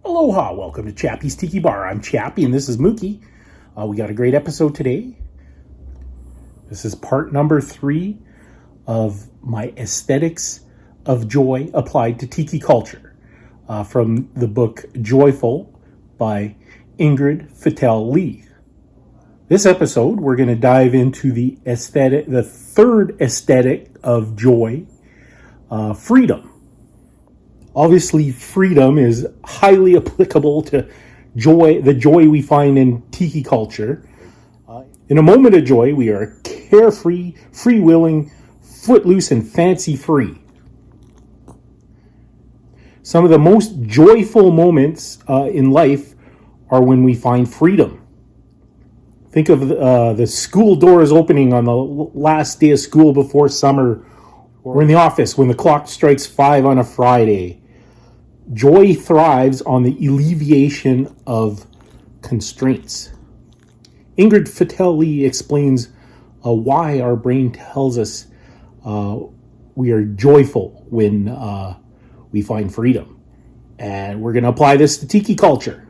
Aloha, welcome to Chappy's Tiki Bar. I'm Chappy and this is Mookie. We got a great episode today. This is part number 3 of my aesthetics of joy applied to tiki culture from the book Joyful by Ingrid Fetell Lee. This episode, we're going to dive into the third aesthetic of joy, freedom. Obviously, freedom is highly applicable to the joy we find in tiki culture. In a moment of joy, we are carefree, free-willing, footloose, and fancy-free. Some of the most joyful moments in life are when we find freedom. Think of the school doors opening on the last day of school before summer, or in the office when the clock strikes 5 on a Friday. Joy thrives on the alleviation of constraints. Ingrid Fetell Lee explains why our brain tells us we are joyful when we find freedom. And we're going to apply this to tiki culture.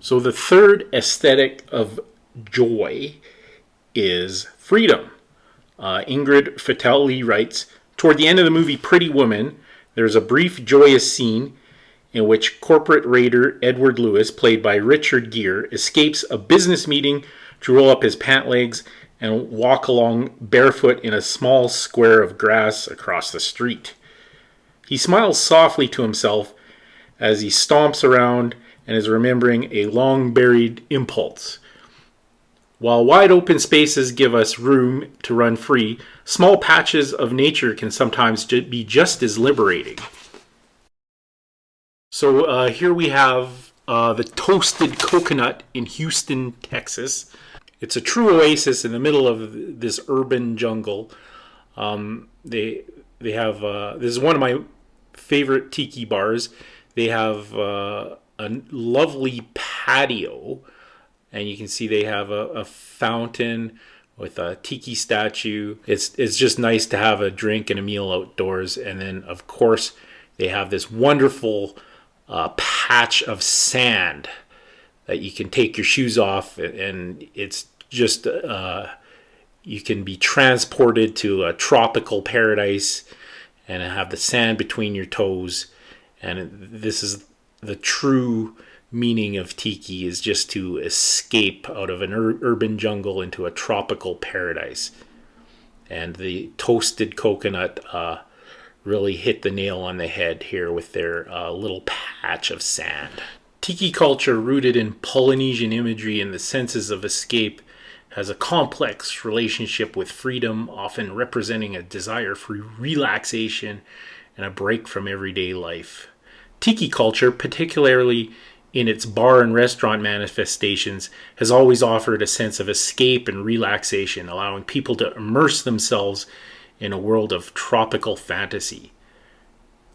So the third aesthetic of joy is freedom. Ingrid Fetell Lee writes, toward the end of the movie Pretty Woman, there's a brief joyous scene in which corporate raider Edward Lewis, played by Richard Gere, escapes a business meeting to roll up his pant legs and walk along barefoot in a small square of grass across the street. He smiles softly to himself as he stomps around and is remembering a long-buried impulse. While wide open spaces give us room to run free, small patches of nature can sometimes be just as liberating. So here we have the Toasted Coconut in Houston, Texas. It's a true oasis in the middle of this urban jungle. They have this is one of my favorite tiki bars. They have a lovely patio, and you can see they have a fountain with a tiki statue. It's just nice to have a drink and a meal outdoors. And then, of course, they have this wonderful patch of sand that you can take your shoes off, and it's just you can be transported to a tropical paradise and have the sand between your toes. And this is the true meaning of tiki, is just to escape out of an urban jungle into a tropical paradise. And the Toasted Coconut really hit the nail on the head here with their little patch of sand. Tiki culture, rooted in Polynesian imagery and the senses of escape, has a complex relationship with freedom, often representing a desire for relaxation and a break from everyday life. Tiki culture, particularly in its bar and restaurant manifestations, has always offered a sense of escape and relaxation, allowing people to immerse themselves in a world of tropical fantasy.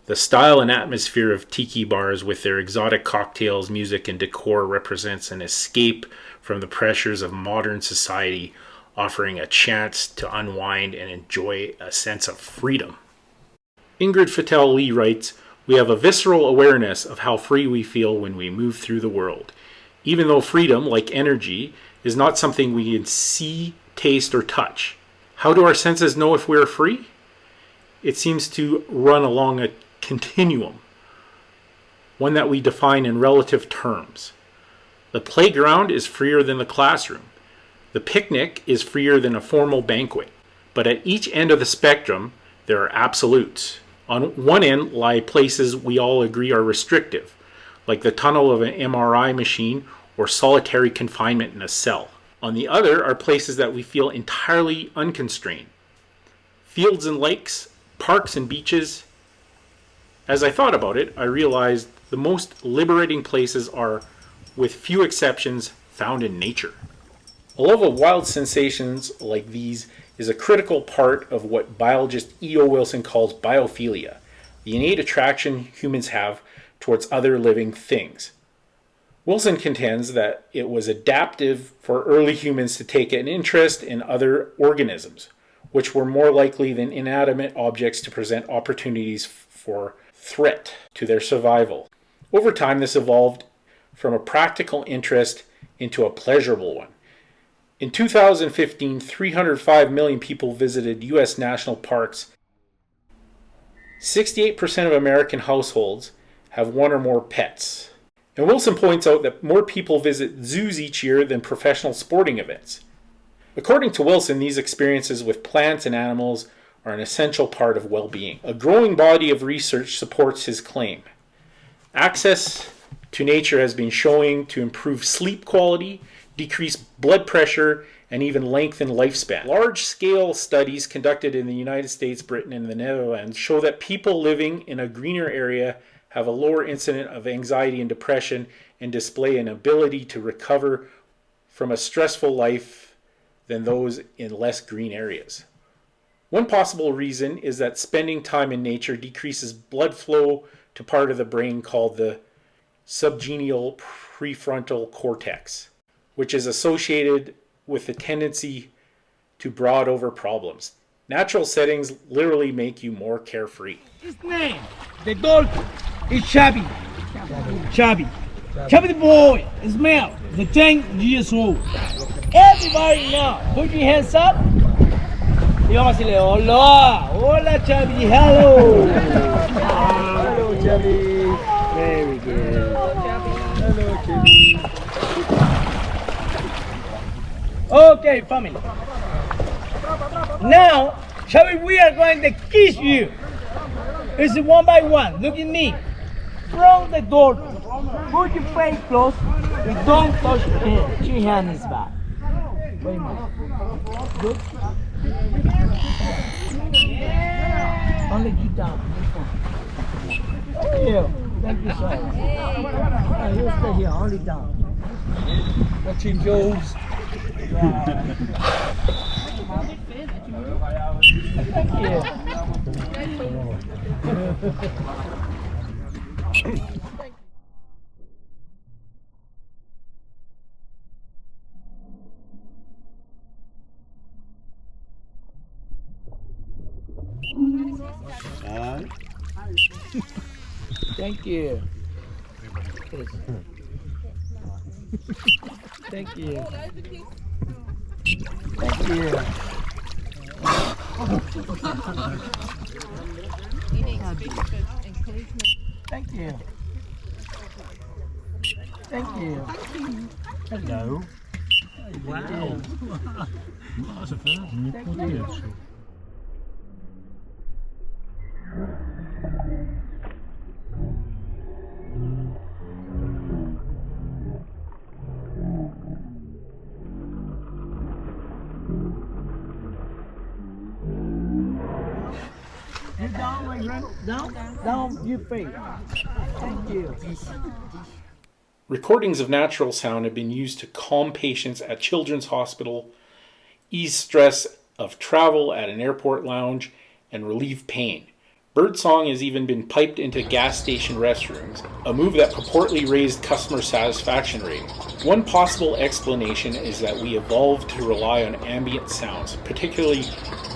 The style and atmosphere of tiki bars with their exotic cocktails, music, and decor represents an escape from the pressures of modern society, offering a chance to unwind and enjoy a sense of freedom. Ingrid Fetell Lee writes, we have a visceral awareness of how free we feel when we move through the world. Even though freedom, like energy, is not something we can see, taste, or touch. How do our senses know if we're free? It seems to run along a continuum, one that we define in relative terms. The playground is freer than the classroom. The picnic is freer than a formal banquet. But at each end of the spectrum, there are absolutes. On one end lie places we all agree are restrictive, like the tunnel of an MRI machine or solitary confinement in a cell. On the other are places that we feel entirely unconstrained. Fields and lakes, parks and beaches. As I thought about it, I realized the most liberating places are, with few exceptions, found in nature. A love of wild sensations like these is a critical part of what biologist E.O. Wilson calls biophilia, the innate attraction humans have towards other living things. Wilson contends that it was adaptive for early humans to take an interest in other organisms, which were more likely than inanimate objects to present opportunities for threat to their survival. Over time, this evolved from a practical interest into a pleasurable one. In 2015, 305 million people visited U.S. national parks. 68% of American households have one or more pets. And Wilson points out that more people visit zoos each year than professional sporting events. According to Wilson, these experiences with plants and animals are an essential part of well-being. A growing body of research supports his claim. Access to nature has been showing to improve sleep quality, decrease blood pressure, and even lengthen lifespan. Large-scale studies conducted in the United States, Britain, and the Netherlands show that people living in a greener area have a lower incidence of anxiety and depression and display an ability to recover from a stressful life than those in less green areas. One possible reason is that spending time in nature decreases blood flow to part of the brain called the subgenual prefrontal cortex, which is associated with the tendency to brood over problems. Natural settings literally make you more carefree. His name, the dolphin, is Chappy. Chappy. Chappy the boy, smell, the 10 years old. Everybody now, put your hands up. Y vamos a decirle, hola, hola Chappy, hello. Hello Chappy. Very good. Hello Chappy. Okay, family. Now, Chappy, we are going to kiss you. It's one by one. Look at me. From the dolphin. Put your face close. And don't touch your hand. Your hand is back. Wait a minute. Good. Only get down. Thank you. Thank you, sir. You stay here. Only down. Watching Joe's. Thank you. Thank you. Thank you. Thank you. Thank you. Thank you. Hello. Wow. That's a first. Thank you. You down, my friend? Down? Down, you face. Thank you. Recordings of natural sound have been used to calm patients at Children's Hospital, ease stress of travel at an airport lounge, and relieve pain. Birdsong has even been piped into gas station restrooms, a move that purportedly raised customer satisfaction ratings. One possible explanation is that we evolved to rely on ambient sounds, particularly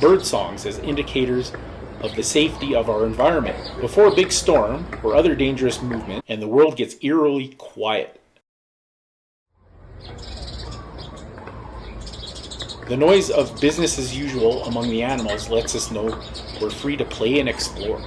bird songs, as indicators of the safety of our environment before a big storm or other dangerous movement and the world gets eerily quiet. The noise of business as usual among the animals lets us know we're free to play and explore.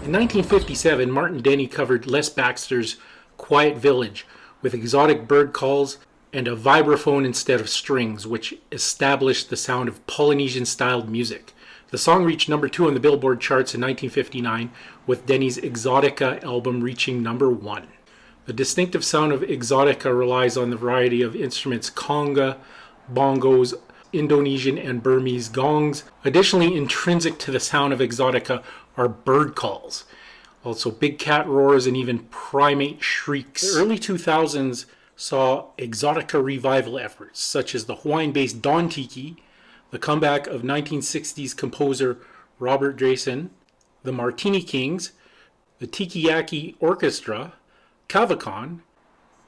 In 1957, Martin Denny covered Les Baxter's Quiet Village with exotic bird calls and a vibraphone instead of strings, which established the sound of Polynesian style music. The song reached number 2 on the Billboard charts in 1959, with Denny's Exotica album reaching number 1. The distinctive sound of Exotica relies on the variety of instruments conga, bongos, Indonesian and Burmese gongs. Additionally, intrinsic to the sound of Exotica are bird calls. Also big cat roars and even primate shrieks. The early 2000s saw Exotica revival efforts, such as the Hawaiian-based Don Tiki, the comeback of 1960s composer Robert Drayson, the Martini Kings, the Tiki Orchestra, Kavakon,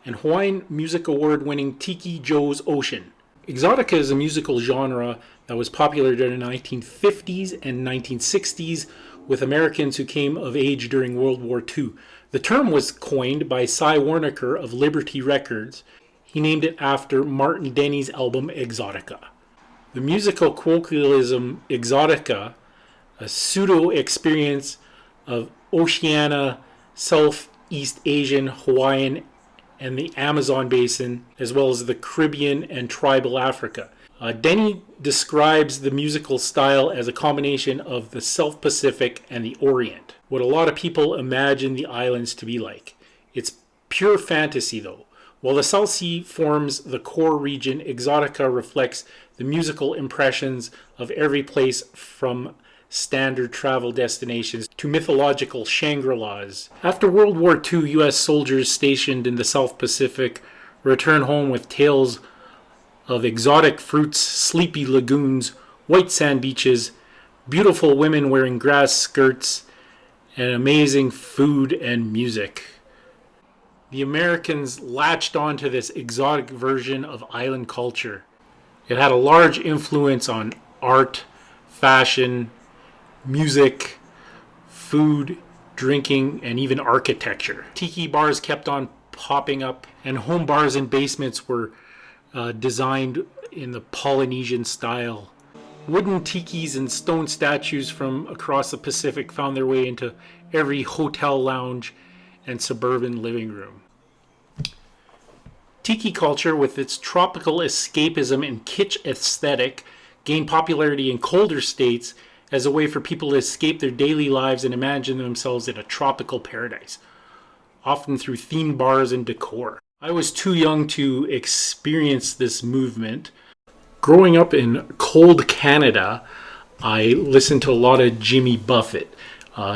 and Hawaiian Music Award-winning Tiki Joe's Ocean. Exotica is a musical genre that was popular during the 1950s and 1960s with Americans who came of age during World War II. The term was coined by Cy Warnaker of Liberty Records. He named it after Martin Denny's album Exotica. The musical colloquialism Exotica, a pseudo-experience of Oceania, Southeast Asian, Hawaiian, and the Amazon basin, as well as the Caribbean and tribal Africa. Denny describes the musical style as a combination of the South Pacific and the Orient, what a lot of people imagine the islands to be like. It's pure fantasy though. While the South Sea forms the core region, Exotica reflects the musical impressions of every place from standard travel destinations to mythological Shangri-Las. After World War II, U.S. soldiers stationed in the South Pacific returned home with tales of exotic fruits, sleepy lagoons, white sand beaches, beautiful women wearing grass skirts, and amazing food and music. The Americans latched onto this exotic version of island culture. It had a large influence on art, fashion, music, food, drinking, and even architecture. Tiki bars kept on popping up, and home bars and basements were designed in the Polynesian style. Wooden tikis and stone statues from across the Pacific found their way into every hotel lounge and suburban living room. Tiki culture, with its tropical escapism and kitsch aesthetic, gained popularity in colder states as a way for people to escape their daily lives and imagine themselves in a tropical paradise, often through themed bars and decor. I was too young to experience this movement. Growing up in cold Canada, I listened to a lot of Jimmy Buffett.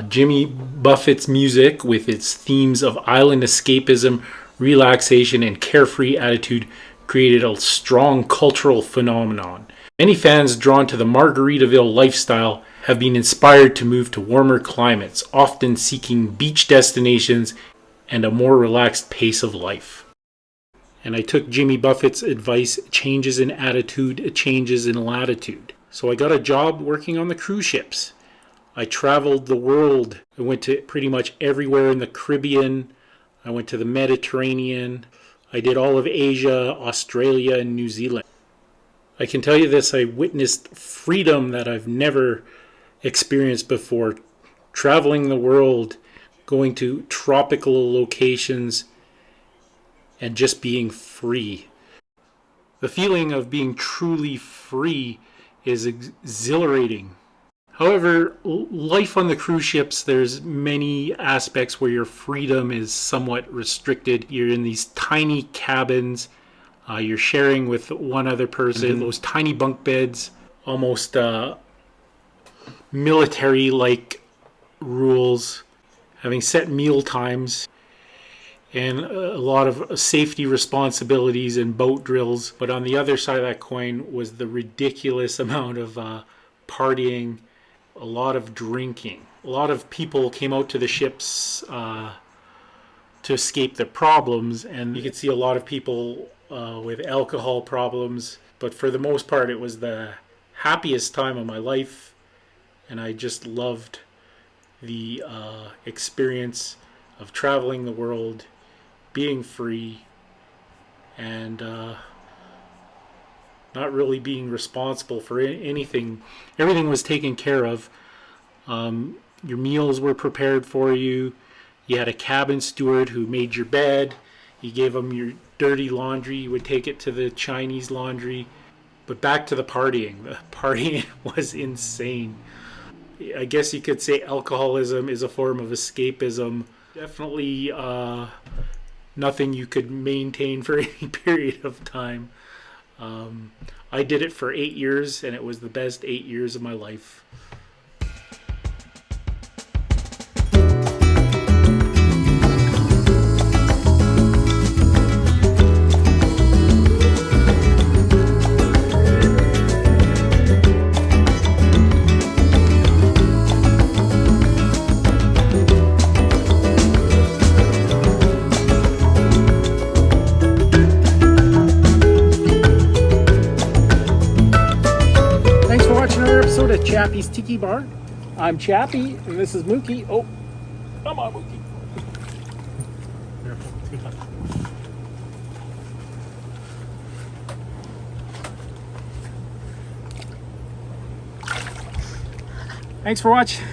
Jimmy Buffett's music, with its themes of island escapism, relaxation, and carefree attitude, created a strong cultural phenomenon. Many fans drawn to the Margaritaville lifestyle have been inspired to move to warmer climates, often seeking beach destinations and a more relaxed pace of life. And I took Jimmy Buffett's advice: changes in attitude, changes in latitude. So I got a job working on the cruise ships. I traveled the world. I went to pretty much everywhere in the Caribbean. I went to the Mediterranean. I did all of Asia, Australia, and New Zealand. I can tell you this: I witnessed freedom that I've never experienced before. Traveling the world, going to tropical locations, and just being free. The feeling of being truly free is exhilarating. However, life on the cruise ships, there's many aspects where your freedom is somewhat restricted. You're in these tiny cabins. You're sharing with one other person. Those tiny bunk beds, almost military-like rules, having set meal times, and a lot of safety responsibilities and boat drills. But on the other side of that coin was the ridiculous amount of partying, a lot of drinking. A lot of people came out to the ships to escape their problems, and you could see a lot of people with alcohol problems. But for the most part, it was the happiest time of my life, and I just loved the experience of traveling the world, being free, and not really being responsible for anything. Everything was taken care of. Your meals were prepared for you. You had a cabin steward who made your bed. You gave them your dirty laundry. You would take it to the Chinese laundry. But back to the partying. The partying was insane. I guess you could say alcoholism is a form of escapism. Definitely nothing you could maintain for any period of time. I did it for 8 years, and it was the best 8 years of my life. episode of Chappy's Tiki Bar. I'm Chappy, and this is Mookie. Oh, come on, Mookie. Thanks for watching.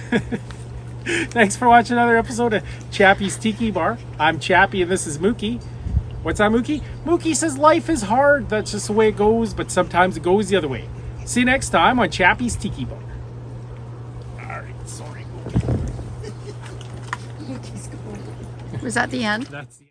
Thanks for watching another episode of Chappy's Tiki Bar. I'm Chappy, and this is Mookie. What's that, Mookie? Mookie says life is hard. That's just the way it goes, but sometimes it goes the other way. See you next time on Chappy's Tiki Bar. All right, sorry. Was that the end? That's the